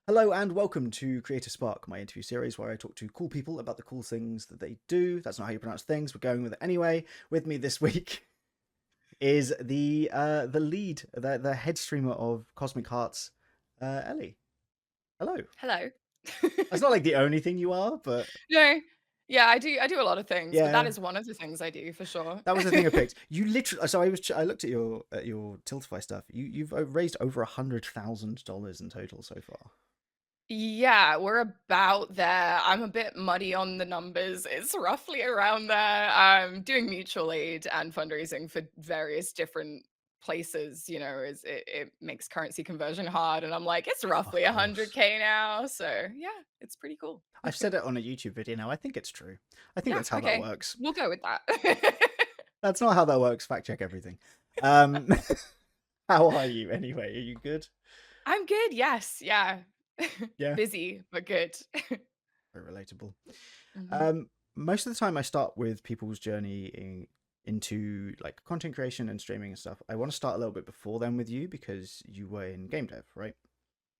Hello and welcome to Creator Spark, my interview series where I talk to cool people about the cool things that they do. That's not how you pronounce things. We're going with it anyway. With me this week is the lead, the head streamer of Cosmic Hearts, Ellie. Hello. Hello. That's not like the only thing you are, but No. Yeah, I do a lot of things, but that yeah, is one of the things I do for sure. that was the thing I picked. You literally. So I looked at your Tiltify stuff. You've raised over $100,000 in total so far. Yeah, we're about there. I'm a bit muddy on the numbers. It's roughly around there. I'm doing mutual aid and fundraising for various different places, it makes currency conversion hard, and I'm like, "It's Of roughly course. 100K now." So, yeah, it's pretty cool. I've said it on a YouTube video now. I think it's true. I think Yeah, that's how that okay. works. We'll go with that. That's not how that works. Fact check everything. Um, how are you anyway? Are you good? I'm good, yes, yeah. Yeah, Busy, but good. very relatable. Mhm. Um, Most of the time, I start with people's journey into like content creation and streaming and stuff. I want to start a little bit before then with you because you were in game dev, right?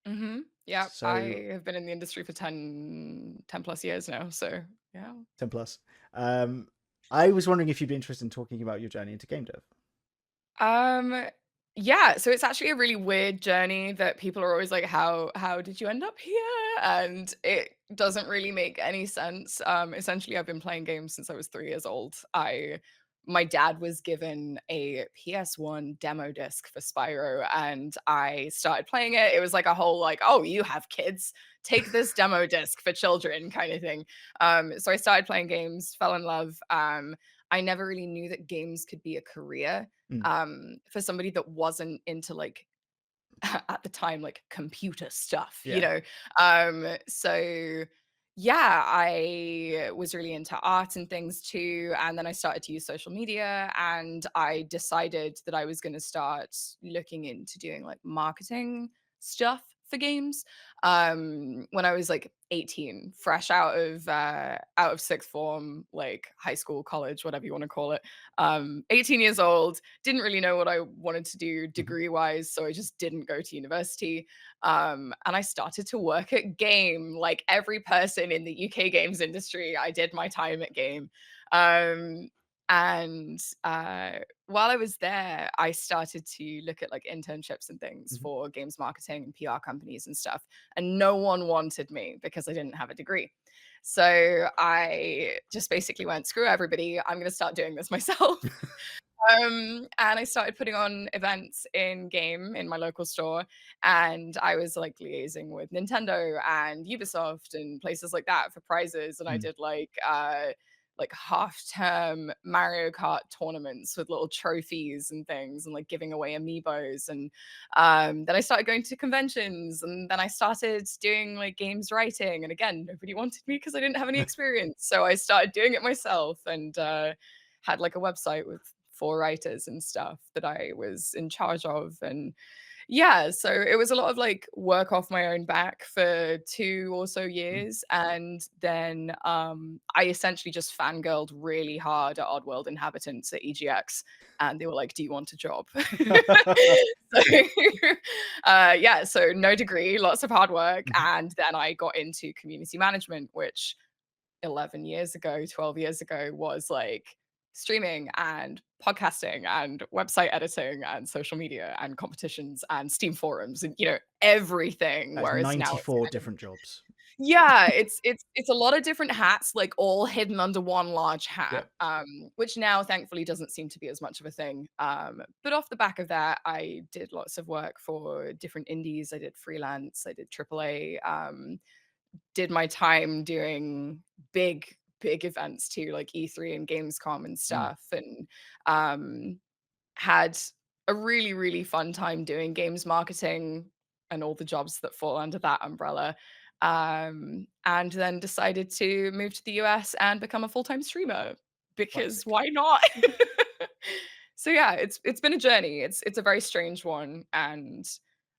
Mhm. Yeah, So I have been in the industry for 10 plus years now, so yeah. 10 plus. Um, I was wondering if you'd be interested in talking about your journey into game dev. Um, yeah, so it's actually a really weird journey that people are always like, "How did you end up here?" And it doesn't really make any sense. Essentially, I've been playing games since I was 3 years old. I My dad was given a PS1 demo disc for Spyro, and I started playing it. It was like a whole like, "Oh, you have kids? Take this demo disc for children," kind of thing. So I started playing games, fell in love. I never really knew that games could be a career Mm, for somebody that wasn't into like at the time like computer stuff, yeah. so yeah, I was really into art and things too, and then I started to use social media, and I decided that I was going to start looking into doing like marketing stuff for games when I was like 18, fresh out of sixth form, like high school, college, whatever you want to call it. 18 years old, didn't really know what I wanted to do Mhm. degree wise, so I just didn't go to university. And I started to work at Game, like every person in the UK games industry. I did my time at Game. Um, and while I was there, I started to look at like internships and things Mhm. for games marketing and PR companies and stuff. And no one wanted me because I didn't have a degree. So I just basically went, screw everybody. I'm going to start doing this myself. And I started putting on events in game in my local store, and I was like liaising with Nintendo and Ubisoft and places like that for prizes. And I Mm. did like half-term Mario Kart tournaments with little trophies and things, and like giving away amiibos. And then I started going to conventions, and then I started doing like games writing. And again, nobody wanted me because I didn't have any experience, so I started doing it myself, and had like a website with 4 writers and stuff that I was in charge of. And yeah, so it was a lot of like work off my own back for 2 or so Mm. years, and then I essentially just fangirled really hard at Oddworld Inhabitants at EGX, and they were like, "Do you want a job?" So, yeah, so no degree, lots of hard work, Mhm. and then I got into community management, which 11 years ago, 12 years ago was like streaming and podcasting and website editing and social media and competitions and Steam forums and everything. That's Whereas now it's 94 kind of, different jobs. yeah, it's a lot of different hats, like all hidden under one large Yeah. hat, which now thankfully doesn't seem to be as much of a thing. But off the back of that, I did lots of work for different indies. I did freelance, I did AAA, did my time doing big events too, like E3 and Gamescom and Mm. stuff, and um, had a really, really fun time doing games marketing and all the jobs that fall under that umbrella. And then decided to move to the US and become a full-time streamer because Classic. why not? So yeah, it's been a journey. It's a very strange one, and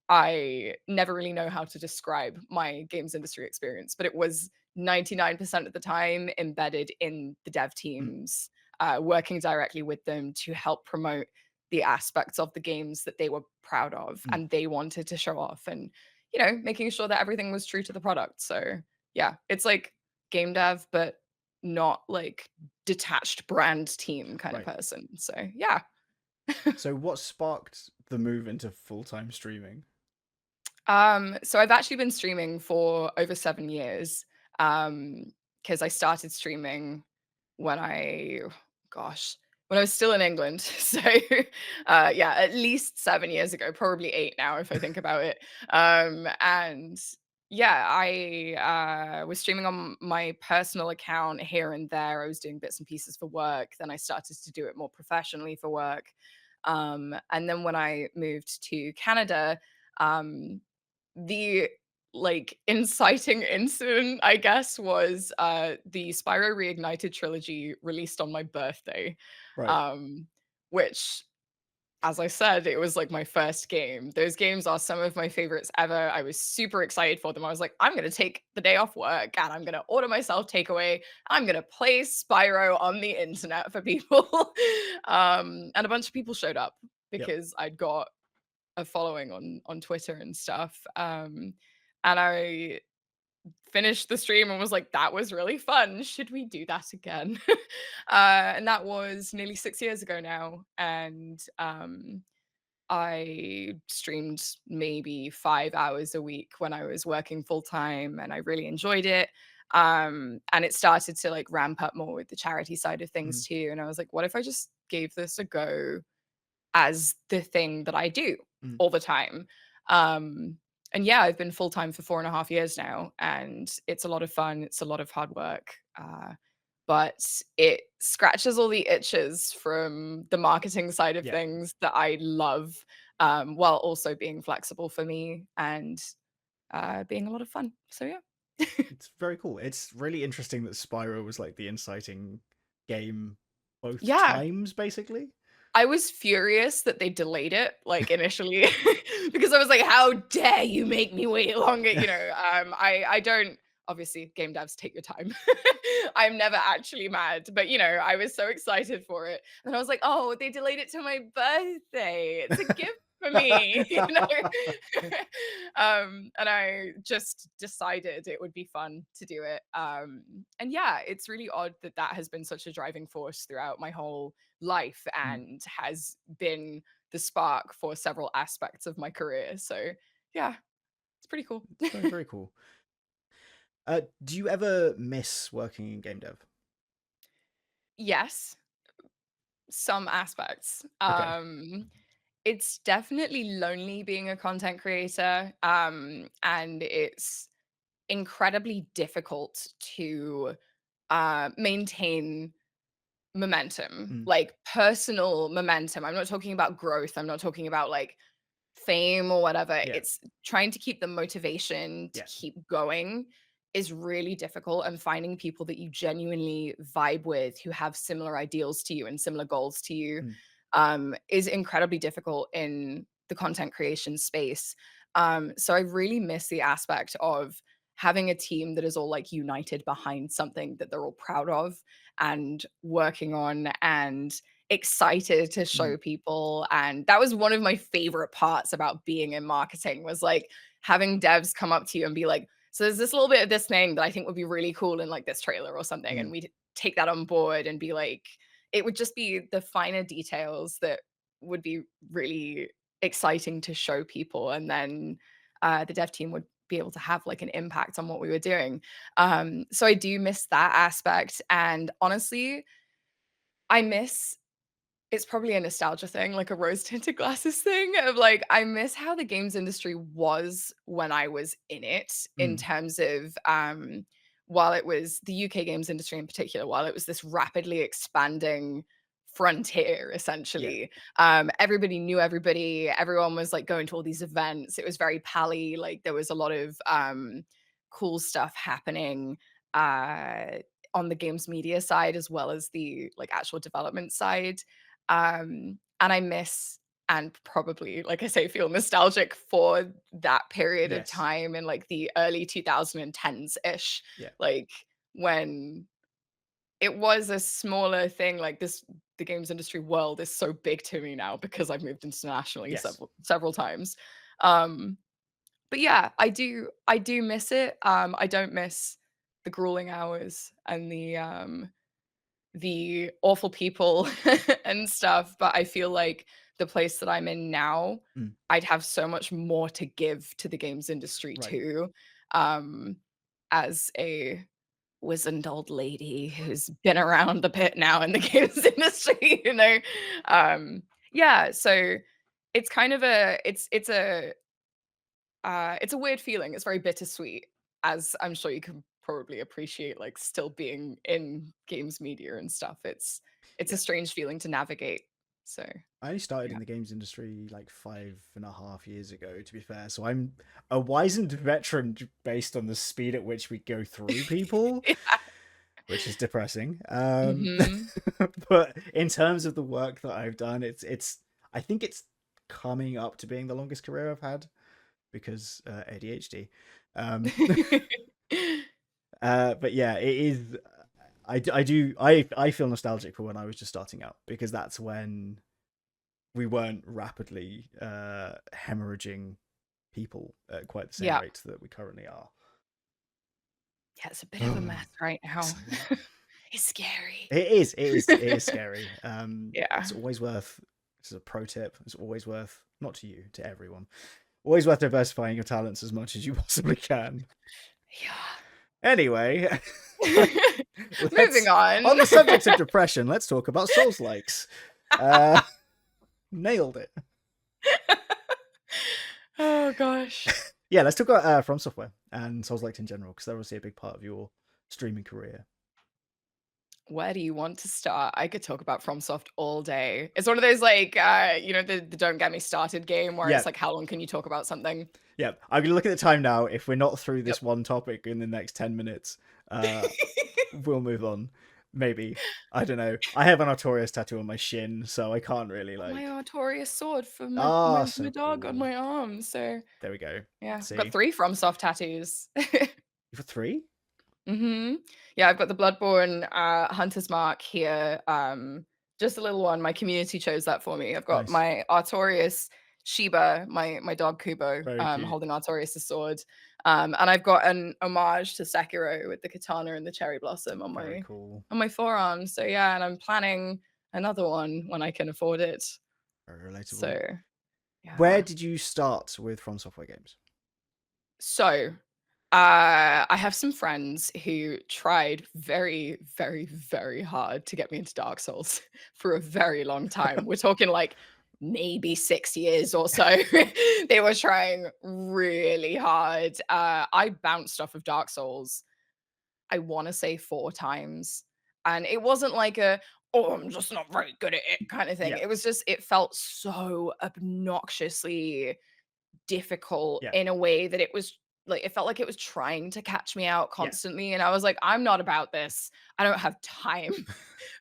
I never really know how to describe my games industry experience, but it was 99% of the time embedded in the dev Mm. teams, working directly with them to help promote the aspects of the games that they were proud of Mm. and they wanted to show off. And making sure that everything was true to the product. So yeah, it's like game dev, but not like detached brand team kind of Right. person. So yeah. So what sparked the move into full-time streaming? So I've actually been streaming for over 7 years. Because I started streaming when gosh, when I was still in England. So, yeah, at least 7 years ago, probably 8 now if I think about it. And yeah, I was streaming on my personal account here and there. I was doing bits and pieces for work. Then I started to do it more professionally for work. And then when I moved to Canada, um, the like inciting incident, I guess, was the Spyro Reignited trilogy released on my birthday. Right. Um, which, as I said, it was like my first game. Those games are some of my favorites ever. I was super excited for them. I was like, I'm gonna take the day off work and I'm gonna order myself takeaway. I'm gonna play Spyro on the internet for people. And a bunch of people showed up Yep. because I'd got a following on Twitter and stuff. And I finished the stream and was like, "That was really fun. Should we do that again?" And that was nearly 6 years ago now. And I streamed maybe 5 hours a week when I was working full time, and I really enjoyed it. And it started to like ramp up more with the charity side of things Mm, too. And I was like, what if I just gave this a go as the thing that I do mm. all the time. Um, and yeah, I've been full time for 4.5 years now, and it's a lot of fun. It's a lot of hard work, but it scratches all the itches from the marketing side of Yeah. things that I love, while also being flexible for me and being a lot of fun. So yeah, It's very cool. It's really interesting that Spyro was like the inciting game both yeah. times, basically. I was furious that they delayed it, like, initially, because I was like, "How dare you make me wait longer?" I don't obviously, game devs, take your time. I'm never actually mad, but, I was so excited for it, and I was like, "Oh, they delayed it to my birthday. It's a gift for me," you know? And I just decided it would be fun to do it, and yeah, it's really odd that that has been such a driving force throughout my whole life Mm, and has been the spark for several aspects of my career. So, yeah, it's pretty cool. it's very, very cool. Do you ever miss working in game dev? Yes, some aspects. Okay. It's definitely lonely being a content creator, and it's incredibly difficult to maintain momentum, Mm, like personal momentum. I'm not talking about growth. I'm not talking about like fame or whatever. yeah. It's trying to keep the motivation to Yeah. keep going is really difficult, and finding people that you genuinely vibe with who have similar ideals to you and similar goals to you Mm, is incredibly difficult in the content creation space. So I really miss the aspect of having a team that is all like united behind something that they're all proud of and working on and excited to mm, show people. And that was one of my favorite parts about being in marketing, was like having devs come up to you and be like, so there's this little bit of this thing that I think would be really cool in like this trailer or something, mm, and we'd take that on board and be like, it would just be the finer details that would be really exciting to show people, and then the dev team would be able to have like an impact on what we were doing. So I do miss that aspect, and honestly, I miss, it's probably a nostalgia thing, like a rose tinted glasses thing of like, I miss how the games industry was when I was in it, in mm. terms of while it was the UK games industry in particular, while it was this rapidly expanding frontier Yeah. essentially. Everybody knew everybody, everyone was like going to all these events. It was very pally, like there was a lot of cool stuff happening uh on the games media side as well as the like actual development side. And I miss, and probably, like I say, feel nostalgic for that period of Yes. time in like the early 2010s ish, Yeah. like when it was a smaller thing. Like this, the games industry world is so big to me now because I've moved internationally Yes. several times. Um, But yeah, I do miss it. I don't miss the grueling hours and the awful people and stuff, but I feel like the place that I'm in now, Mm, I'd have so much more to give to the games industry right. too, um, as a wizened old lady who's been around the pit now in the games industry, you know? Yeah, so it's kind of a it's a weird feeling. It's very bittersweet, as I'm sure you can probably appreciate, like, still being in games media and stuff. It's a Yeah. strange feeling to navigate. So, I only started yeah. in the games industry like 5.5 years ago, to be fair. So I'm a wizened veteran based on the speed at which we go through people, Yeah. which is depressing. Mhm. But in terms of the work that I've done, it's I think it's coming up to being the longest career I've had because ADHD. Um, but yeah, it is. I feel nostalgic for when I was just starting out because that's when we weren't rapidly hemorrhaging people at quite the same Yeah. rate that we currently are. Yeah, it's a bit of a Oh, mess right now. so It's scary. it is scary. Yeah. It's always worth. This is a pro tip. It's always worth, not to you, to everyone. Always worth diversifying your talents as much as you possibly can. Yeah. Anyway, Moving let's on. on the subject of depression. Let's talk about Souls likes. Uh, nailed it. Oh gosh. Yeah, let's talk about From Software and Souls likes in general because they're obviously a big part of your streaming career. Where do you want to start? I could talk about FromSoft all day. It's one of those like the don't get me started game where Yeah, it's like how long can you talk about something? yeah. I'm gonna look at the time now. If we're not through Yep. this one topic in the next 10 minutes, we'll move on. Maybe. I don't know. I have an Artorias tattoo on my shin, so I can't really My like. Artorias sword for my Ah, my, so my dog on cool. my arm. So There we go. yeah, I've got See, 3 FromSoft tattoos. you for three. Yeah, I've got the Bloodborne, Hunter's Mark here, just a little one, my community chose that for me. I've got Nice, my Artorias Shiba, my dog Kubo, very cute, holding Artorias' sword, and I've got an homage to Sekiro with the katana and the cherry blossom very cool, on my forearm, so yeah, and I'm planning another one when I can afford it. very relatable. So, Where yeah. did you start with From Software games? So, I have some friends who tried very, very, very hard to get me into Dark Souls for a very long time. We're talking like maybe 6 years or so. They were trying really hard. I bounced off of Dark Souls, I wanna say 4 times, and it wasn't like a, "Oh, I'm just not very good at it," kinda thing. Yeah, It was just it felt so obnoxiously difficult yeah, in a way that it was like it felt like it was trying to catch me out yeah. constantly, and I was like, "I'm not about this. I don't have time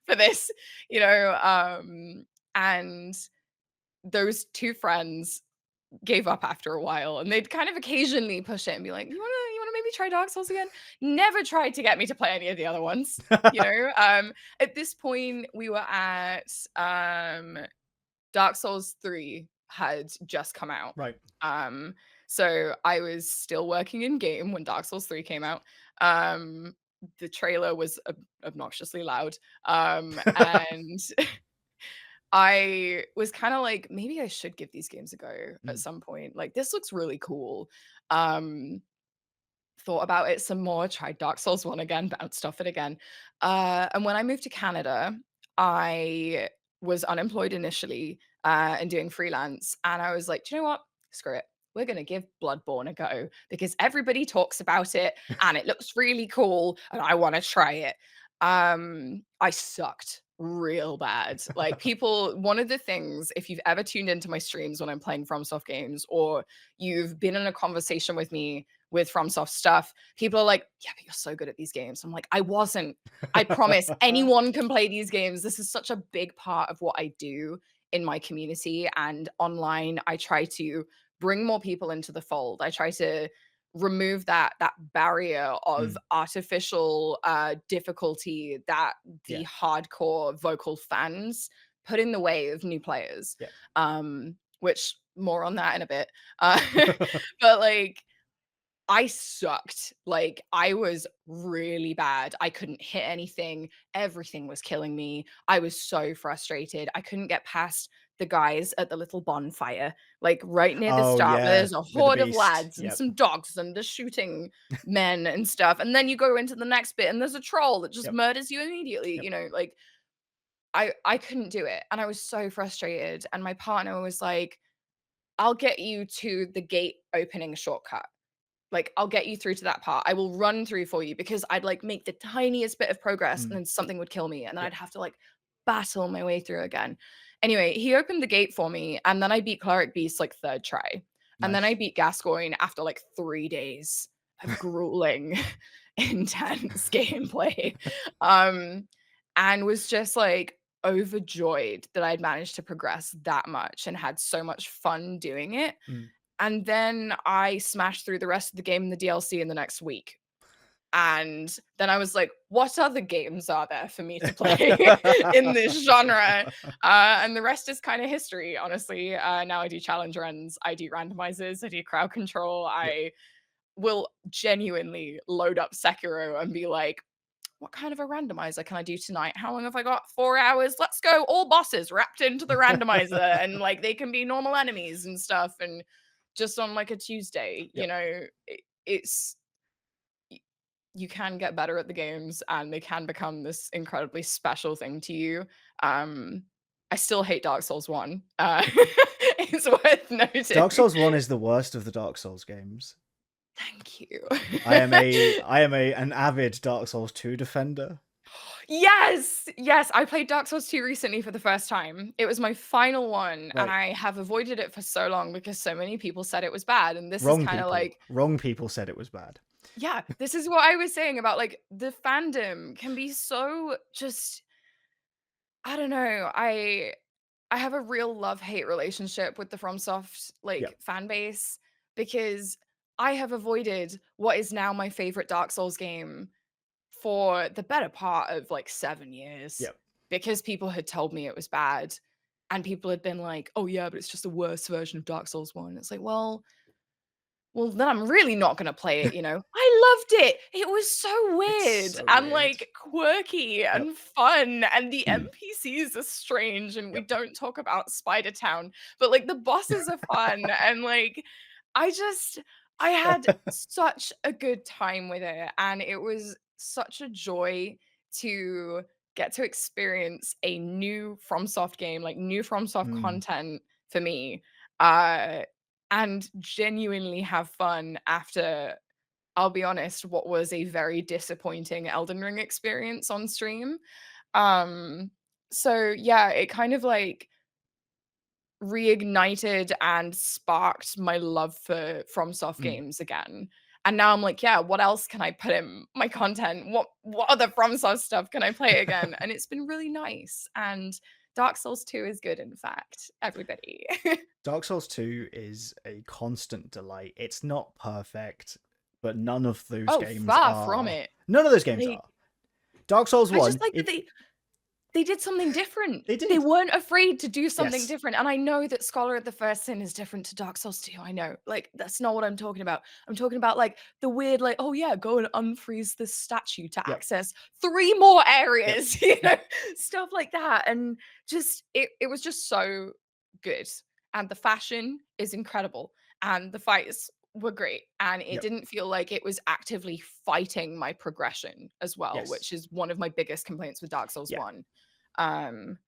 for this," you know, and those 2 friends gave up after a while, and they'd kind of occasionally push it and be like, "You wanna maybe try Dark Souls again?" Never tried to get me to play any of the other ones, you know? At this point, we were at, Dark Souls 3 had just come out. Right. Um, so I was still working in game when Dark Souls 3 came out. Um, the trailer was obnoxiously loud. And I was kind of like, maybe I should give these games a go at Mm. some point. Like, this looks really cool. Um, Thought about it some more, tried Dark Souls 1 again, bounced off it again. And when I moved to Canada, I was unemployed initially, and doing freelance, and I was like, "Do you know what? Screw it. We're gonna give Bloodborne a go because everybody talks about it and it looks really cool and I wanna try it." I sucked real bad. Like, people one of the things, if you've ever tuned into my streams when I'm playing FromSoft games or you've been in a conversation with me with FromSoft stuff, people are like, "Yeah, but you're so good at these games." I'm like, "I wasn't. I promise anyone can play these games. This is such a big part of what I do in my community and online. I try to bring more people into the fold. I try to remove that barrier of Mm. artificial difficulty that Yeah, the hardcore vocal fans put in the way of new players, yeah, which more on that in a bit. Uh, but, like, I sucked. Like, I was really bad. I couldn't hit anything. Everything was killing me. I was so frustrated. I couldn't get past the guys at the little bonfire, like, right near the Oh start, where yeah, there's a with the horde of beast. lads and Yep. some dogs and the shooting men and stuff, and then you go into the next bit, and there's a troll that just Yep. murders you immediately, Yep. like, I couldn't do it, and I was so frustrated, and my partner was like, "I'll get you to the gate opening shortcut." Like, I'll get you through to that part. I will run through for you because I'd like make the tiniest bit of progress and Mm. then something would kill me and then Yep. I'd have to like battle my way through again. Anyway, he opened the gate for me and then I beat Cleric Beast like third try. And then I Nice. beat Gascoigne after like 3 days of grueling, intense gameplay. Um, and was just like overjoyed that I'd managed to progress that much and had so much fun doing it. Mm. And then I smashed through the rest of the game and the DLC in the next week. And then I was like, what other games are there for me to play in this genre? And the rest is kind of history, honestly. Now I do challenge runs, I do randomizers, I do crowd control. Yep. I will genuinely load up Sekiro and be like, what kind of a randomizer can I do tonight? How long have I got? 4 hours. Let's go. All bosses wrapped into the randomizer, and like they can be normal enemies and stuff. And just on like a Tuesday, Yep. it's you can get better at the games, and they can become this incredibly special thing to you. Um, I still hate Dark Souls One. It's worth Dark noting. Souls 1 is the worst of the Dark Souls games. Thank you. I am an avid Dark Souls 2 defender. Yes! Yes, I played Dark Souls 2 recently for the first time. It was my final one, and Right. I have avoided it for so long because so many people said it was bad, and this is Wrong kinda people. like Wrong people said it was bad. yeah, this is what I was saying about, like, the fandom can be so just I don't know, I have a real love-hate relationship with the FromSoft, Yep. like, fan base because I have avoided what is now my favorite Dark Souls game for the better part of like 7 years Yep. because people had told me it was bad and people had been like, "Oh yeah, but it's just a worse version of Dark Souls 1." It's like, well, then I'm really not gonna play it, you know? I loved it. It was so It's weird so and, weird. like, quirky Yep. and fun, and the NPCs are strange, and we Yep. don't talk about Spider Town, but, like, the bosses are fun, and, like, I just I had such a good time with it, and it was such a joy to get to experience a new FromSoft game, like, new FromSoft Mm. content for me, uh and genuinely have fun after, I'll be honest, what was a very disappointing Elden Ring experience on stream. Um, so yeah, it kind of like reignited and sparked my love for FromSoft Mm. games again. And now I'm like, yeah, what else can I put in my content? What other FromSoft stuff can I play again? And it's been really nice. And Dark Souls 2 is good, in fact, everybody. Dark Souls 2 is a constant delight. It's not perfect, but none of those Oh, games far from are. it. None of those games Like, are. Dark Souls I just 1, like that if they did something different. they They did. weren't afraid to do something Yes. different, and I know that Scholar of the First Sin is different to Dark Souls 2, I know, like, that's not what I'm talking about. I'm talking about, like, the weird, like, "Oh, yeah, go and unfreeze this statue to Yep. access 3 more Yep. areas," Stuff like that, and just it was just so good, and the fashion is incredible, and the fights were great, and it Yep. didn't feel like it was actively fighting my progression as well, Yes. which is one of my biggest complaints with Dark Souls Yeah. 1. Um,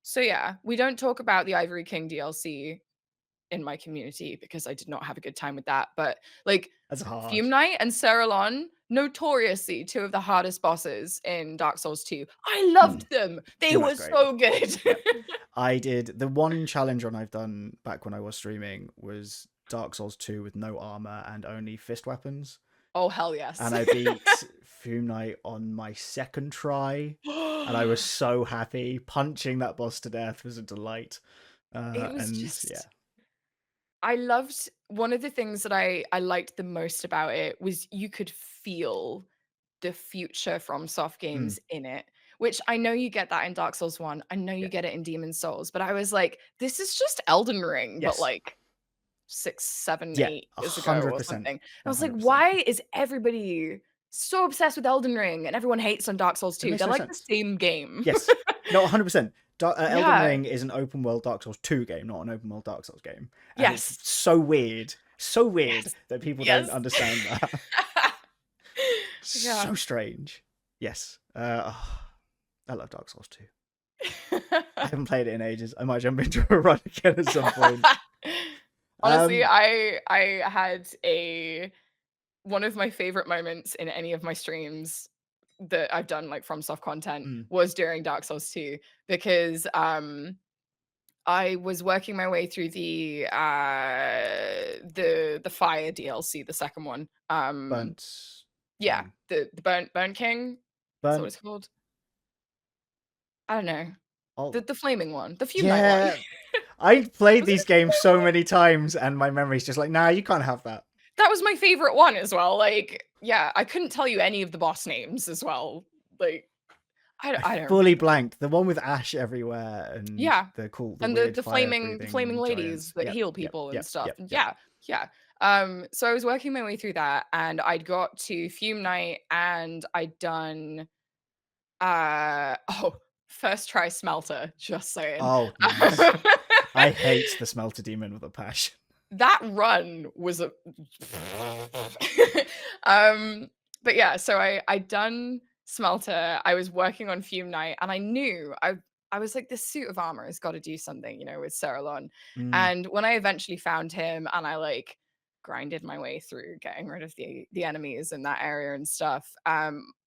so yeah, we don't talk about the Ivory King DLC in my community because I did not have a good time with that, but, like, That's hard. Fume Knight and Cerulon, notoriously 2 of the hardest bosses in Dark Souls 2. I Mm. loved them. They Fuma's were great. so good. Yep. I did the one challenge run I've done back when I was streaming was Dark Souls 2 with no armor and only fist weapons. Oh, hell yes. And I beat Fume Knight on my second try, and I was so happy. Punching that boss to death was a delight. It was And yeah. just I loved one of the things that I liked the most about it was you could feel the future from soft Mm. games in it, which I know you get that in Dark Souls 1. I know you Yeah. get it in Demon Souls, but I was like, this is just Elden Ring, but Yes. like 6, 7, Yeah, 8 years ago or 100%. something. And I was like, 100%. why is everybody so obsessed with Elden Ring and everyone hates on Dark Souls It 2? makes They're no like the sense. same game. Yes. No, 100%. Elden Yeah. Ring is an open world Dark Souls 2 game, not an open world Dark Souls game. And it's Yes. so weird Yes. that people don't Yes. understand that. Yeah. So strange. Yes. I love Dark Souls 2. I haven't played it in ages. I might jump into a run again at some point. Honestly, Um, I had one of my favorite moments in any of my streams that I've done, like, from soft content, mm, was during Dark Souls 2 because, I was working my way through the Fire DLC, the second one. burnt Yeah, something. the Burnt King? Is that what Burnt. it's called? I don't know. Oh, The flaming one, the Fume Knight one. yeah. I played Was it these the games Fume so Knight? many times, and my memory's just like, nah, you can't have that. That was my favorite one as well, like, yeah, I couldn't tell you any of the boss names as well, like, I I don't fully remember. blanked. The one with ash everywhere and Yeah, the and weird the fire flaming breathing ladies giants. that Yep, heal yep, people and yep, stuff, yep, yep. yeah, yeah. So I was working my way through that, and I'd got to Fume Knight, and I'd done, oh, first try Smelter, just saying. Oh, nice. I hate the smelter demon with a passion. That run was a um, but yeah, so I done Smelter, I was working on Fume Knight, and I knew I was like, "This suit of armor has gotta do something," with Cerulon, Mm. and when I eventually found him and I, like, grinded my way through getting rid of the enemies in that area and stuff,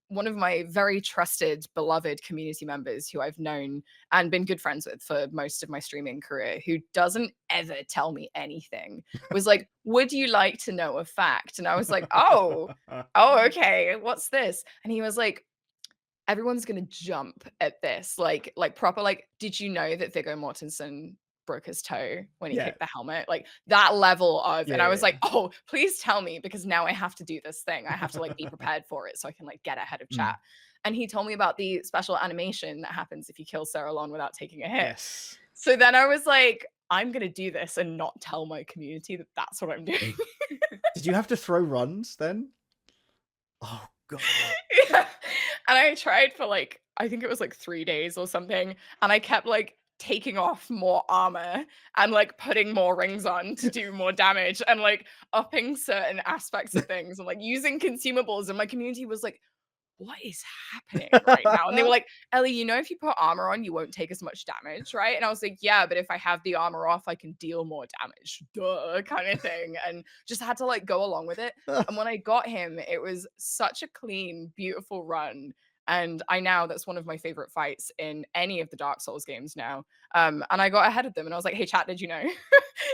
one of my very trusted, beloved community members who I've known and been good friends with for most of my streaming career, who doesn't ever tell me anything, was like, "Would you like to know a fact?" And I was like, "Oh, okay. What's this?" And he was like, "Everyone's gonna jump at this." Like proper like, "Did you know that Viggo Mortensen broke his toe when he Yeah, kicked the helmet?" Like that level of, yeah, and I yeah, was like, yeah. "Oh, please tell me because now I have to do this thing. I have to like be prepared for it so I can like get ahead of Mm. chat." And he told me about the special animation that happens if you kill Sarah without taking a hit. Yes. So then I was like, I'm gonna do this and not tell my community that that's what I'm doing. Did you have to throw runs then? Oh god. Yeah. And I tried for like, I think it was like 3 days or something, and I kept like taking off more armor and like putting more rings on to do more damage and like upping certain aspects of things and like using consumables. And my community was like, what is happening right now? And they were like, Ellie, if you put armor on, you won't take as much damage, right? And I was like, yeah, but if I have the armor off, I can deal more damage, duh, kind of thing. And just had to like go along with it. And when I got him, it was such a clean, beautiful run. And that's one of my favorite fights in any of the Dark Souls games now. And I got ahead of them and I was like, hey, chat, did you know?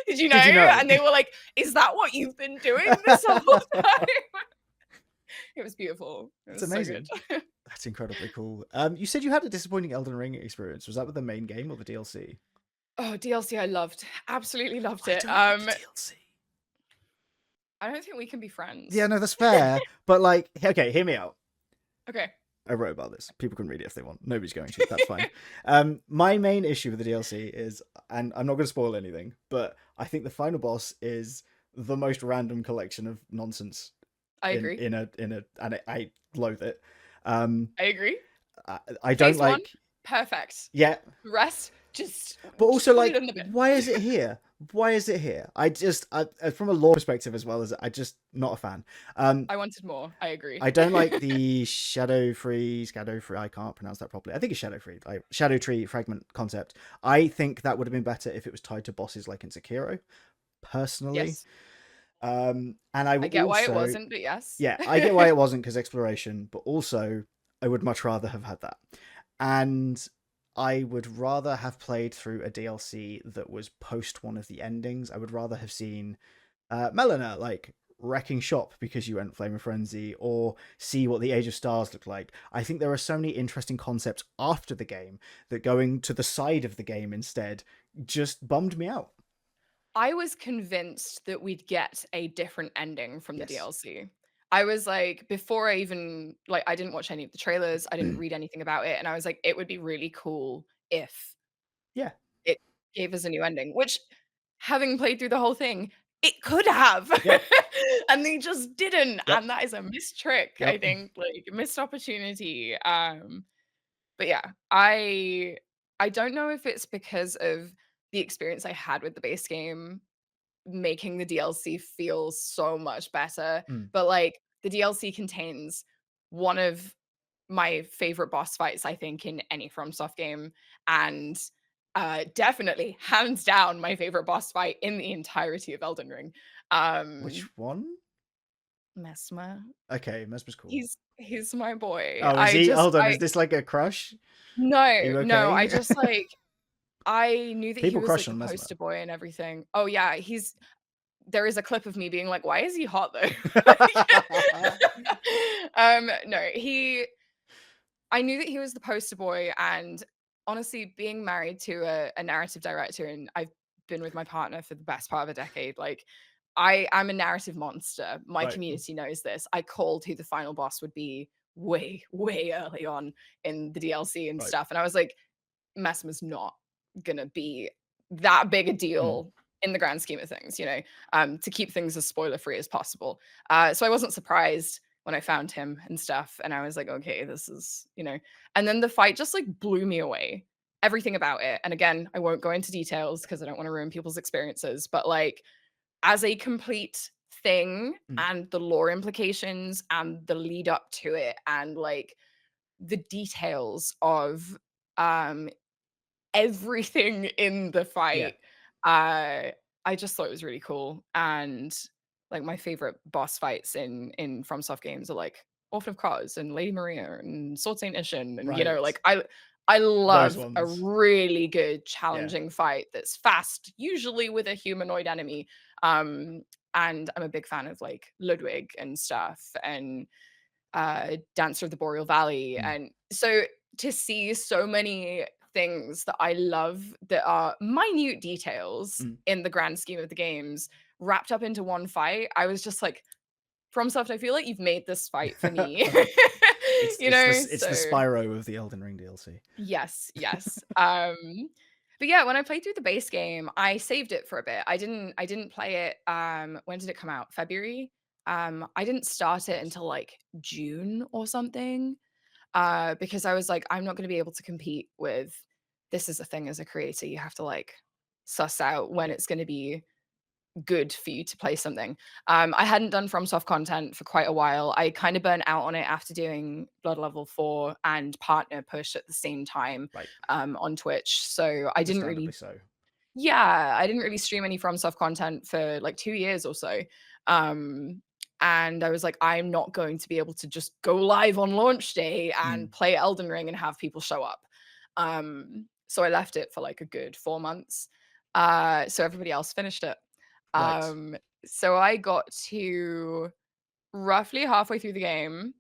Did you know? Did you know? And they were like, is that what you've been doing this whole time? It was beautiful. It That's was so good. amazing. That's incredibly cool. You said you had a disappointing Elden Ring experience. Was that with the main game or the DLC? Oh, DLC I loved. Absolutely loved I it. don't like the DLC. I don't think we can be Yeah, friends. no, that's fair. But like, okay, hear me out. Okay. I wrote about this. People can read it if they want. Nobody's going to. That's fine. My main issue with the DLC is, and I'm not going to spoil anything, but I think the final boss is the most random collection of nonsense I agree. and I loathe it. Um, I agree. I don't Phase 1, like. perfect. Yeah, The rest, just but also put it like, in the bin. why is it here? Why is it here? From a lore perspective as well as I just not a fan. I wanted more. I agree. I don't like the shadow free. I can't pronounce that properly. I think it's like shadow tree fragment concept. I think that would have been better if it was tied to bosses like in Sekiro, personally. Yes. And I I would get why it also, wasn't, but yes. yeah, I get why it wasn't because exploration, but also I would much rather have had that. And I would rather have played through a DLC that was post one of the endings. I would rather have seen Melina like wrecking shop because you went Flame of Frenzy, or see what the Age of Stars looked like. I think there are so many interesting concepts after the game that going to the side of the game instead just bummed me out. I was convinced that we'd get a different ending from the Yes. DLC. I was like, before I even like, I didn't watch any of the trailers, I didn't read anything about it, and I was like, it would be really cool if Yeah. it gave us a new ending, which, having played through the whole thing, it could have, Yep. and they just didn't, Yep. and that is a missed trick, I Yep. think, like, missed opportunity, but yeah, I don't know if it's because of the experience I had with the base game making the DLC feel so much better, Mm. but, like, the DLC contains one of my favorite boss fights, I think, in any FromSoft game, and, definitely, hands down, my favorite boss fight in the entirety of Elden Ring. Which Um, one? Mesmer, Okay, Mesmer's cool. he's my boy. Oh, is he? Hold on, is this like a crush? Are No, you no, I okay? just, like I knew that he People was, crush like, the on Mesmer. poster boy and everything. Oh, yeah, there is a clip of me being like, "Why is he hot though?" No, I knew that he was the poster boy, and honestly, being married to a narrative director, and I've been with my partner for the best part of a decade, like, I'm a narrative monster. My Right, community knows this. I called who the final boss would be way, way early on in the DLC and right. stuff, and I was like, Massimo's not gonna be that big a Mm. deal in the grand scheme of things, to keep things as spoiler free as possible. So I wasn't surprised when I found him and stuff, and I was like, okay, this is, and then the fight just like blew me away. Everything about it. And again, I won't go into details because I don't want to ruin people's experiences, but like as a complete thing Mm. and the lore implications and the lead up to it and like the details of um everything in the Yeah. fight. Uh, I just thought it was really cool, and, like, my favorite boss fights in FromSoft games are, like, Orphan of Kos and Lady Maria and Sword Saint Ishin, and, Right. like, I Those love a ones. really good Yeah. challenging fight that's fast, usually with a humanoid enemy, um, and I'm a big fan of, like, Ludwig and stuff, and Dancer of the Boreal Valley. Mm. And so to see so many things that I love that are minute details Mm. in the grand scheme of the games wrapped up into one fight, I was just like, FromSoft, I feel like you've made this fight for me. It's the So Spyro of the Elden Ring DLC. yes, yes. But yeah, when I played through the base game, I saved it for a bit. I didn't play it. When did it come out? February. I didn't start it Nice. until like June or something. Because I was like, I'm not going to be able to compete with this is a thing as a creator. You have to like suss out when Yeah. it's going to be good for you to play something. I hadn't done FromSoft content for quite a while. I kind of burnt out on it after doing Blood Level 4 and Partner Push at the same time Right. on Twitch. So I didn't Understandably really, so. yeah, I didn't really stream any FromSoft content for like 2 years or so. Um, and I was like, I'm not going to be able to just go live on launch day Mm. and play Elden Ring and have people show up. So I left it for like a good 4 months. So everybody else finished it. Right. Um, so I got to roughly halfway through the game,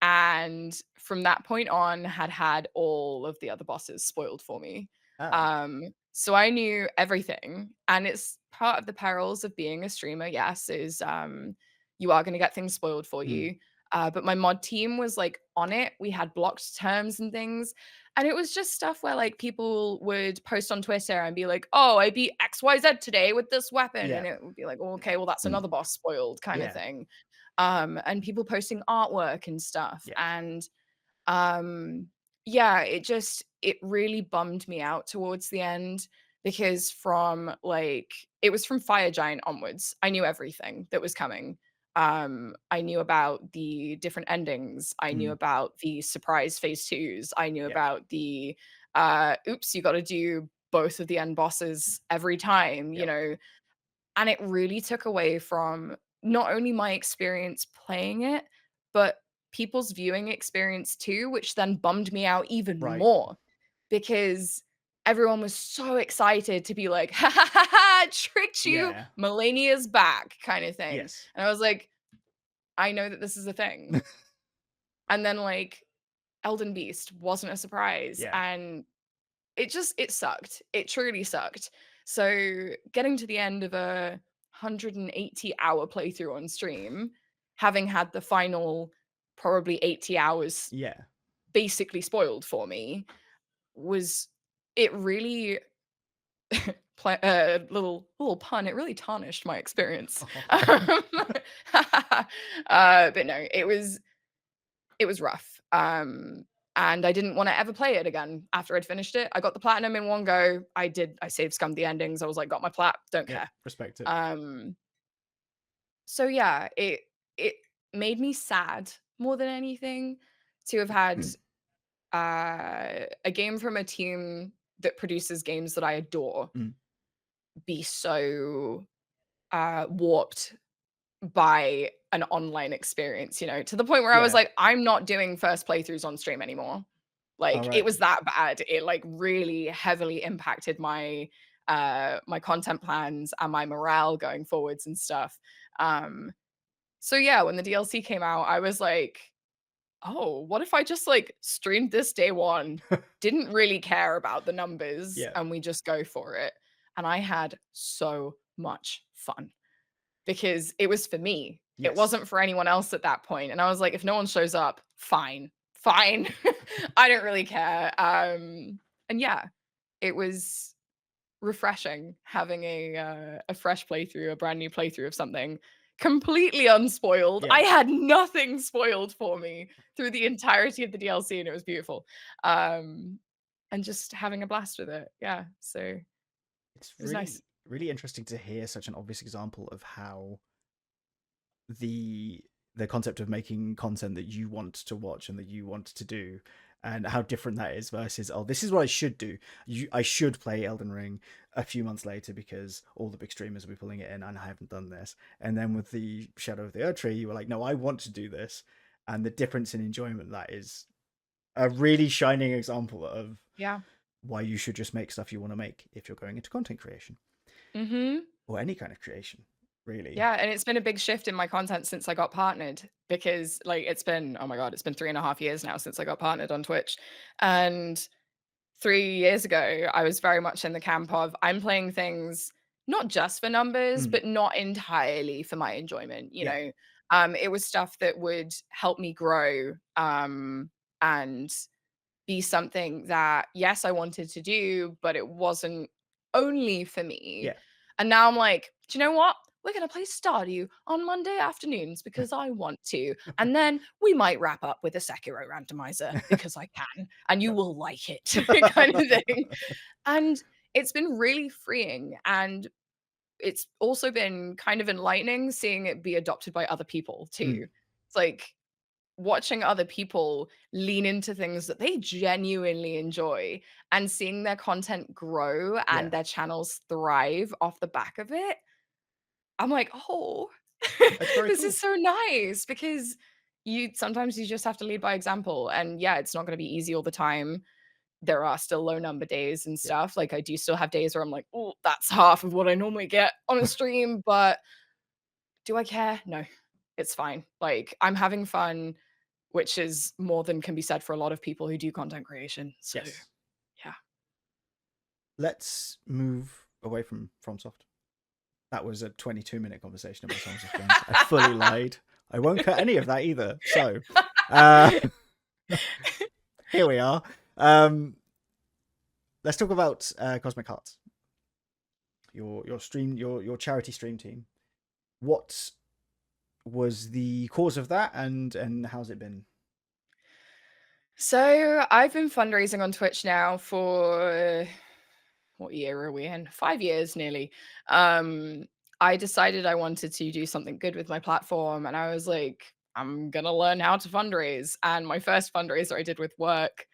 and from that point on had all of the other bosses spoiled for me. Ah. So I knew everything, and it's part of the perils of being a streamer, yes, is you are going to get things spoiled for Mm. you. But my mod team was like on it. We had blocked terms and things. And it was just stuff where like people would post on Twitter and be like, oh, I beat XYZ today with this weapon. Yeah. And it would be like, oh, okay, well, that's Mm. another boss spoiled kind of Yeah. thing. And people posting artwork and stuff. Yeah. And um, yeah, it really bummed me out towards the end because from like it was from Fire Giant onwards. I knew everything that was coming. I knew about the different endings. I knew Mm. about the surprise phase twos. I knew Yeah. about the oops, you got to do both of the end bosses every time, Yep. and it really took away from not only my experience playing it, but people's viewing experience too, which then bummed me out even Right. more because everyone was so excited to be like, ha ha ha ha, tricked you, Yeah. Melania's back, kind of thing. Yes. And I was like, I know that this is a thing. And then like Elden Beast wasn't a surprise. Yeah. And it sucked. It truly sucked. So getting to the end of a 180-hour playthrough on stream, having had the final probably 80 hours Yeah. basically spoiled for me, was it really little pun, it really tarnished my experience. Oh, But no, it was rough. And I didn't want to ever play it again after I'd finished it. I got the platinum in one go. I saved scummed the endings. I was like, got my plat, don't yeah, care. respect it. Um, so yeah, it made me sad more than anything to have had a game from a team that produces games that I adore Mm. be so warped by an online experience, to the point where I was Yeah. like, I'm not doing first playthroughs on stream anymore. All Like, it right. was that bad. It like really heavily impacted my content plans and my morale going forwards and stuff. Um, so yeah, when the DLC came out, I was like, oh, what if I just like streamed this day one, didn't really care about the numbers, Yeah. and we just go for it. And I had so much fun because it was for me. It Yes. wasn't for anyone else at that point. And I was like, if no one shows up, fine, fine. I don't really care. And yeah, it was refreshing having a fresh playthrough, a brand new playthrough of something completely unspoiled. Yeah. I had nothing spoiled for me through the entirety of the DLC, and it was beautiful. Um, and just having a blast with it. Yeah, so it It's was nice. really interesting to hear such an obvious example of how the concept of making content that you want to watch and that you want to do, and how different that is versus, oh, this is what I should do. I should play Elden Ring a few months later because all the big streamers will be pulling it in and I haven't done this. And then with the Shadow of the Erdtree, you were like, no, I want to do this. And the difference in enjoyment, that is a really shining example of Yeah. why you should just make stuff you want to make if you're going into content creation Mhm. or any kind of creation, really. Yeah, and it's been a big shift in my content since I got partnered because, like, it's been, oh my God, it's been 3.5 years now since I got partnered on Twitch. And 3 years ago, I was very much in the camp of I'm playing things not just for numbers, Mm, but not entirely for my enjoyment, you yeah, know. It was stuff that would help me grow, and be something that, yes, I wanted to do, but it wasn't only for me. yeah. And now I'm like, do you know what? We're going to play Stardew on Monday afternoons because I want to. And then we might wrap up with a Sekiro randomizer because I can, and you will like it, kind of thing. And it's been really freeing. And it's also been kind of enlightening seeing it be adopted by other people Mm, too. It's like, watching other people lean into things that they genuinely enjoy and seeing their content grow yeah, and their channels thrive off the back of it, I'm like, "Oh, that's very this cool. is so nice," because you sometimes you just have to lead by example, and yeah, it's not gonna be easy all the time. There are still low number days and Yeah. stuff, like, I do still have days where I'm like, "Oh, that's half of what I normally get on a stream," but do I care? No. It's fine. Like, I'm having fun, which is more than can be said for a lot of people who do content creation. So, Yes. yeah. Let's move away from FromSoft. That was a 22-minute conversation about Songs of Games. I fully lied. I won't cut any of that either. So, uh, here we are. Let's talk about Cosmic Hearts, your stream, your charity stream team. What was the cause of that, and how's it been? So, I've been fundraising on Twitch now for what year are we in? 5 years nearly. Um, I decided I wanted to do something good with my platform, and I was like, I'm gonna learn how to fundraise. And my first fundraiser I did with work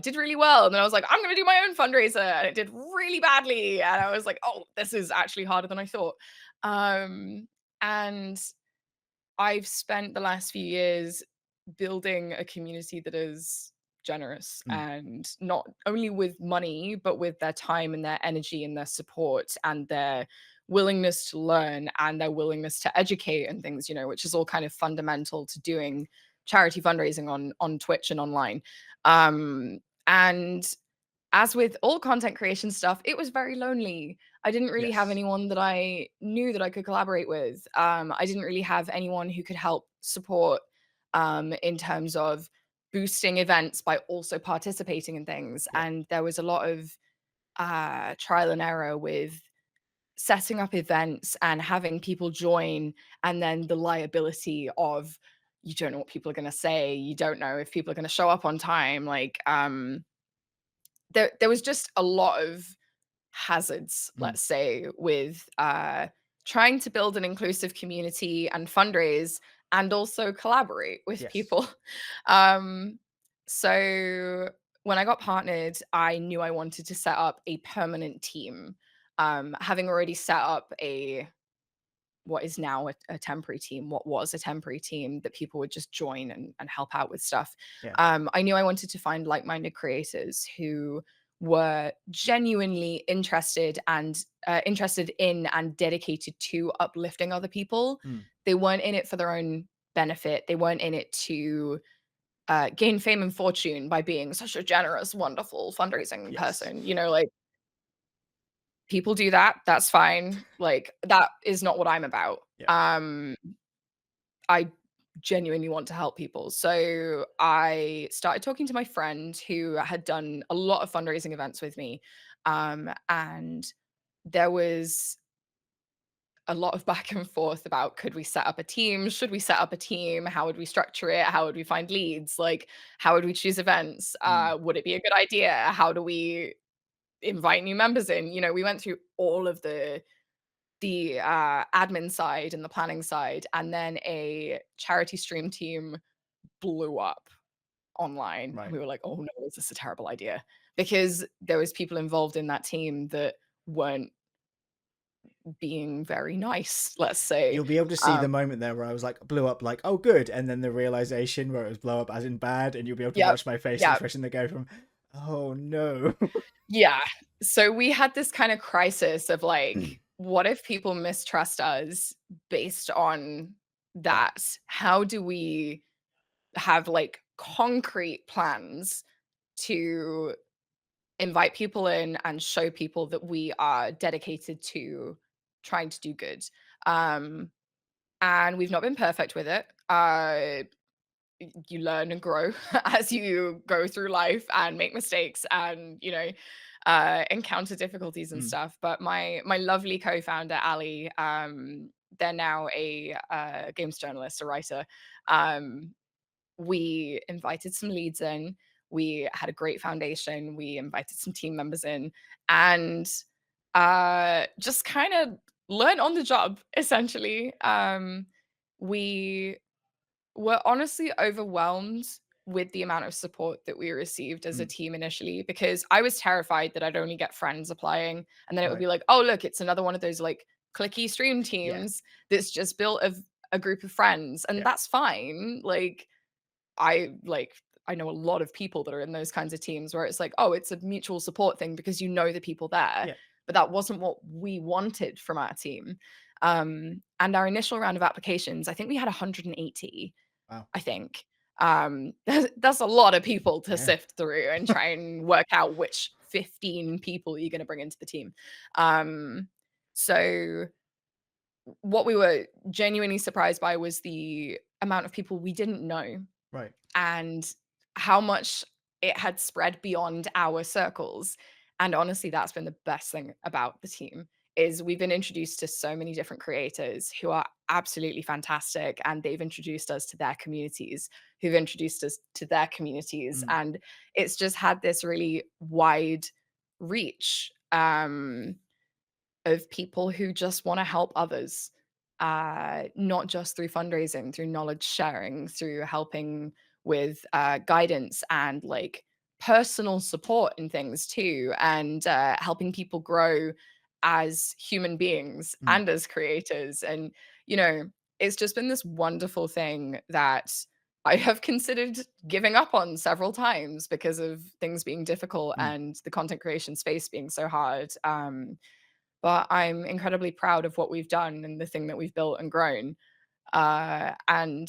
did really well. And then I was like, I'm gonna do my own fundraiser, and it did really badly. And I was like, oh, this is actually harder than I thought. And I've spent the last few years building a community that is generous Mm, and not only with money, but with their time and their energy and their support and their willingness to learn and their willingness to educate and things, which is all kind of fundamental to doing charity fundraising on Twitch and online. And as with all content creation stuff, it was very lonely. I didn't really have yes. anyone that I knew that I could collaborate with. I didn't really have anyone who could help support in terms of boosting events by also participating in things. Yeah. And there was a lot of trial and error with setting up events and having people join, and then the liability of you don't know what people are going to say, you don't know if people are going to show up on time. Like there was just a lot of hazards, Mm. let's say, with trying to build an inclusive community and fundraise and also collaborate with Yes. people. um so when I got partnered, I knew I wanted to set up a permanent team, having already set up a what is now a temporary team, what was a temporary team that people would just join and help out with stuff. Yeah. I knew I wanted to find like-minded creators who were genuinely interested in and dedicated to uplifting other people. Mm. They weren't in it for their own benefit. They weren't in it to gain fame and fortune by being such a generous, wonderful fundraising Yes. person. You know, like people do that. That's fine. Like that is not what I'm about. Yeah. I genuinely want to help people. So I started talking to my friend who had done a lot of fundraising events with me. And there was a lot of back and forth about could we set up a team? Should we set up a team? How would we structure it? How would we find leads? Like, how would we choose events? Mm. Would it be a good idea? How do we invite new members in? You know, we went through all of the admin side and the planning side, and then a charity stream team blew up online, and Right. we were like, "Oh no, is this a terrible idea?" Because there was people involved in that team that weren't being very nice, let's say. You'll be able to see the Um, moment there where I was like, blew up, like, oh, good. And then the realization where it was blow up as in bad. And you'll be able to yep, watch my face yep, expression that go from, oh, no. yeah. So we had this kind of crisis of like, what if people mistrust us based on Yeah. that? How do we have like concrete plans to invite people in and show people that we are dedicated to trying to do good. Um, and we've not been perfect with it. You learn and grow as you go through life and make mistakes and encounter difficulties and Mm. stuff. But my lovely co-founder Ali, they're now a games journalist, a writer. Um, we invited some leads in. We had a great foundation. We invited some team members in and just kind of learn on the job, essentially. We were honestly overwhelmed with the amount of support that we received as a Mm. team initially because I was terrified that I'd only get friends applying and then it would Right. be like, oh, look, it's another one of those like clicky stream Yeah. teams that's just built of a group of friends. And Yeah. that's fine. Like I know a lot of people that are in those kinds of teams where it's like, oh, it's a mutual support thing because you know the people there. Yeah. But that wasn't what we wanted from our team. And our initial round of applications, I think we had 180, Wow. I think. That's a lot of people to Yeah. sift through and try and work out which 15 people you're going to bring into the team. So what we were genuinely surprised by was the amount of people we didn't know Right. and how much it had spread beyond our circles. And honestly, that's been the best thing about the team is we've been introduced to so many different creators who are absolutely fantastic and they've introduced us to their communities who've introduced us to their communities Mm. and it's just had this really wide reach of people who just want to help others, not just through fundraising, through knowledge sharing, through helping with guidance and like personal support and things too, and helping people grow as human beings Mm. and as creators. And, you know, it's just been this wonderful thing that I have considered giving up on several times because of things being difficult Mm. and the content creation space being so hard. But I'm incredibly proud of what we've done and the thing that we've built and grown. And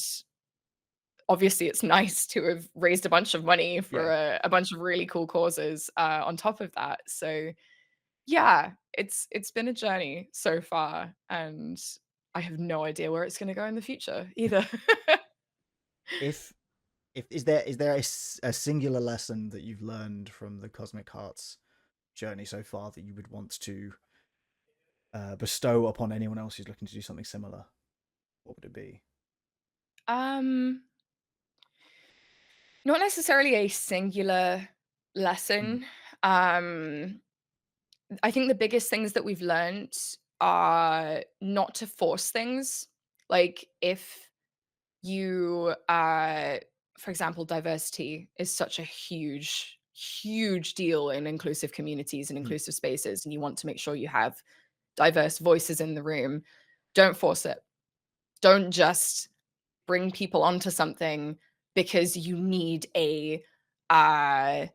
obviously, it's nice to have raised a bunch of money for Yeah. a bunch of really cool causes on top of that. So yeah, it's been a journey so far, and I have no idea where it's going to go in the future either. If is there a singular lesson that you've learned from the Cosmic Hearts journey so far that you would want to bestow upon anyone else who's looking to do something similar? What would it be? Um, Not necessarily a singular Mm, lesson. Um, I think the biggest things that we've learned are not to force things. Like if you for example, diversity is such a huge deal in inclusive communities and mm, inclusive spaces, and you want to make sure you have diverse voices in the room. Don't force it. Don't just bring people onto something because you need a uh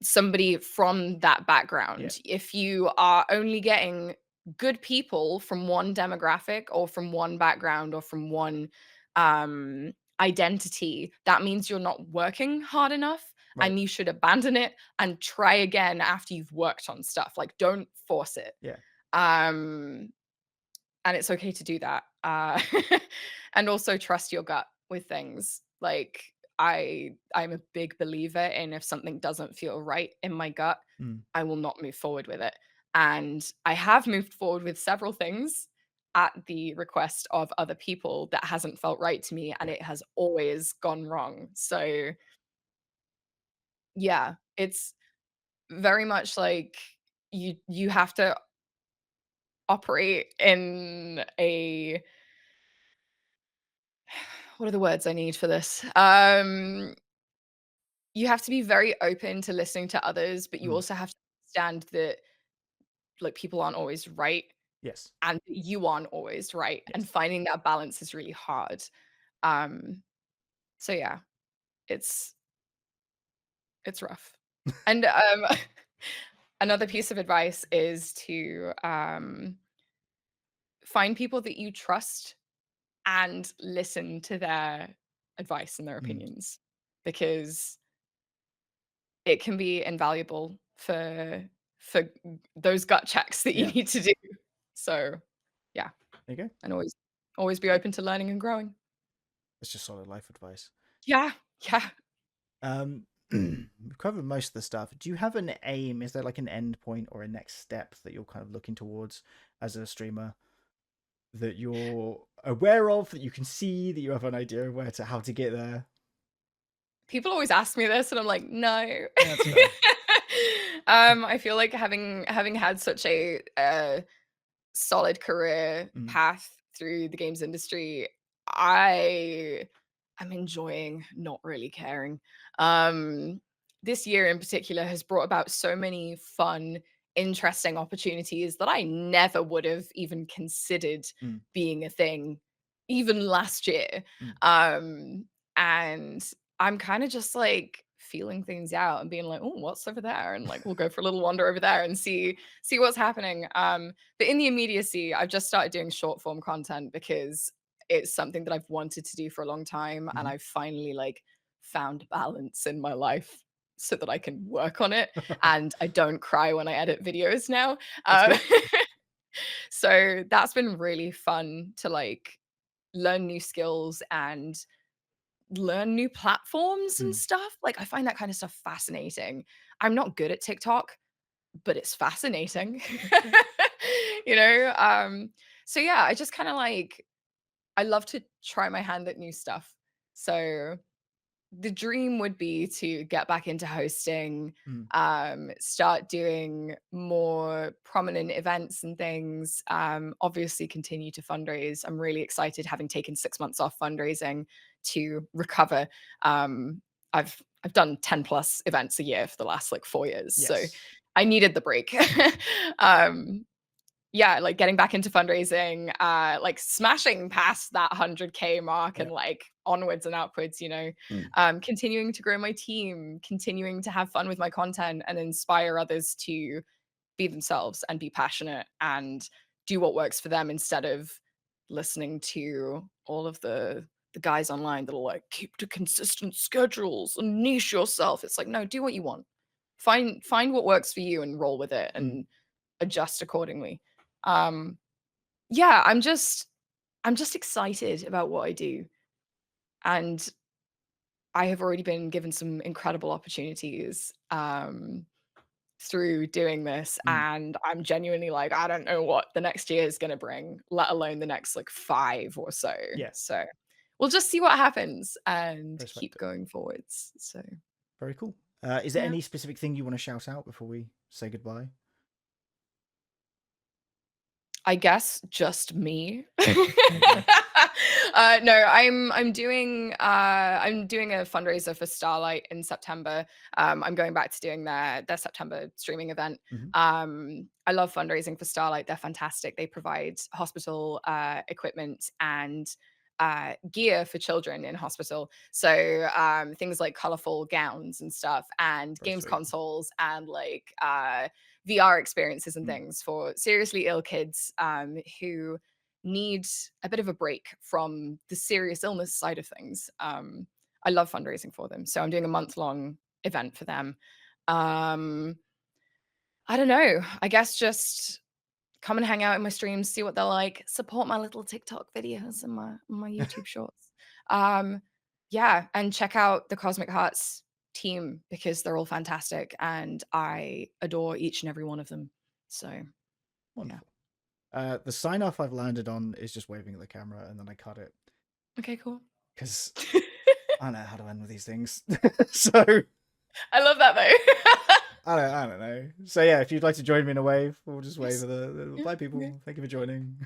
somebody from that yeah. background. If you are only getting good people from one demographic or from one background or from one identity, that means you're not working hard enough, Right. and you should abandon it and try again after you've worked on stuff. Like, don't force it. Yeah. Um and it's okay to do that. And also trust your gut with things. Like, I'm a big believer in, if something doesn't feel right in my gut, Mm, I will not move forward with it. And I have moved forward with several things at the request of other people that hasn't felt right to me, and yeah. it has always gone wrong. So yeah, it's very much like you have to operate in a, what are the words I need for this? You have to be very open to listening to others, but you Mm, also have to understand that, like, people aren't always right, yes. and you aren't always right, and Yes. finding that balance is really hard. Um, so yeah, it's it's rough. And another piece of advice is to find people that you trust and listen to their advice and their Mm, opinions, because it can be invaluable for those gut checks that you yeah. need to do. So, yeah, There you go. and always be open to learning and growing. It's just solid life advice. Yeah, yeah. We've covered most of the stuff. Do you have an aim? Is there like an end point or a next step that you're kind of looking towards as a streamer that you're aware of, that you can see, that you have an idea of where to how to get there? People always ask me this, and I'm like, "No." That's fair. I feel like having had such a solid career Mm, path through the games industry, I am enjoying not really caring. Um, this year in particular has brought about so many fun, interesting opportunities that I never would have even considered mm, being a thing, even last year. mm. Um, and I'm kind of just like feeling things out and being like, oh, what's over there? And like, we'll go for a little wander over there and see what's happening. But in the immediacy, I've just started doing short form content because it's something that I've wanted to do for a long time, and Mhm. I've finally like found balance in my life so that I can work on it, and I don't cry when I edit videos now. That's Um, good. so that's been really fun to like learn new skills and learn new platforms and Mm. stuff. Like, I find that kind of stuff fascinating. I'm not good at TikTok, but it's fascinating. Yeah. You know? So yeah, I just kinda like, I love to try my hand at new stuff. So the dream would be to get back into hosting, Mm. start doing more prominent events and things, obviously continue to fundraise. I'm really excited, having taken 6 months off fundraising to recover. Um, I've done 10 plus events a year for the last, like, 4 years, so Yes. I needed the break. Um, yeah, like getting back into fundraising, like smashing past that 100K mark Yeah. and like onwards and upwards, you know, Mm. continuing to grow my team, continuing to have fun with my content and inspire others to be themselves and be passionate and do what works for them, instead of listening to all of the guys online that are like, keep to consistent schedules and niche yourself. It's like, no, do what you want. Find what works for you and roll with it Mm. and adjust accordingly. Um, yeah, I'm just excited about what I do, and I have already been given some incredible opportunities through doing this, and I'm genuinely like, I don't know what the next year is going to bring, let alone the next like 5 or so. Yeah, So we'll just see what happens and respect keep it. going forwards. So Very cool. Is there yeah. any specific thing you want to shout out before we say goodbye? I guess just me. Okay. No, I'm doing a fundraiser for Starlight in September. I'm going back to doing their September streaming event. Mhm. I love fundraising for Starlight. They're fantastic. They provide hospital equipment and gear for children in hospital. So things like colorful gowns and stuff, and Very games sweet. consoles, and like VR experiences and Mm. things for seriously ill kids who need a bit of a break from the serious illness side of things. I love fundraising for them. So I'm doing a month-long event for them. Um, I don't know. I guess just come and hang out in my streams, see what they're like, support my little TikTok videos and my YouTube shorts. Um, yeah, and check out the Cosmic Hearts team because they're all fantastic and I adore each and every one of them. So, yeah. Wonderful. The sign off I've landed on is just waving at the camera and then I cut it Okay, cool. because I don't know how to end with these things. So I love that though. I don't know. So yeah, if you'd like to join me in a wave, we'll just wave Yes. at the Yeah, bye okay. people. Thank you for joining.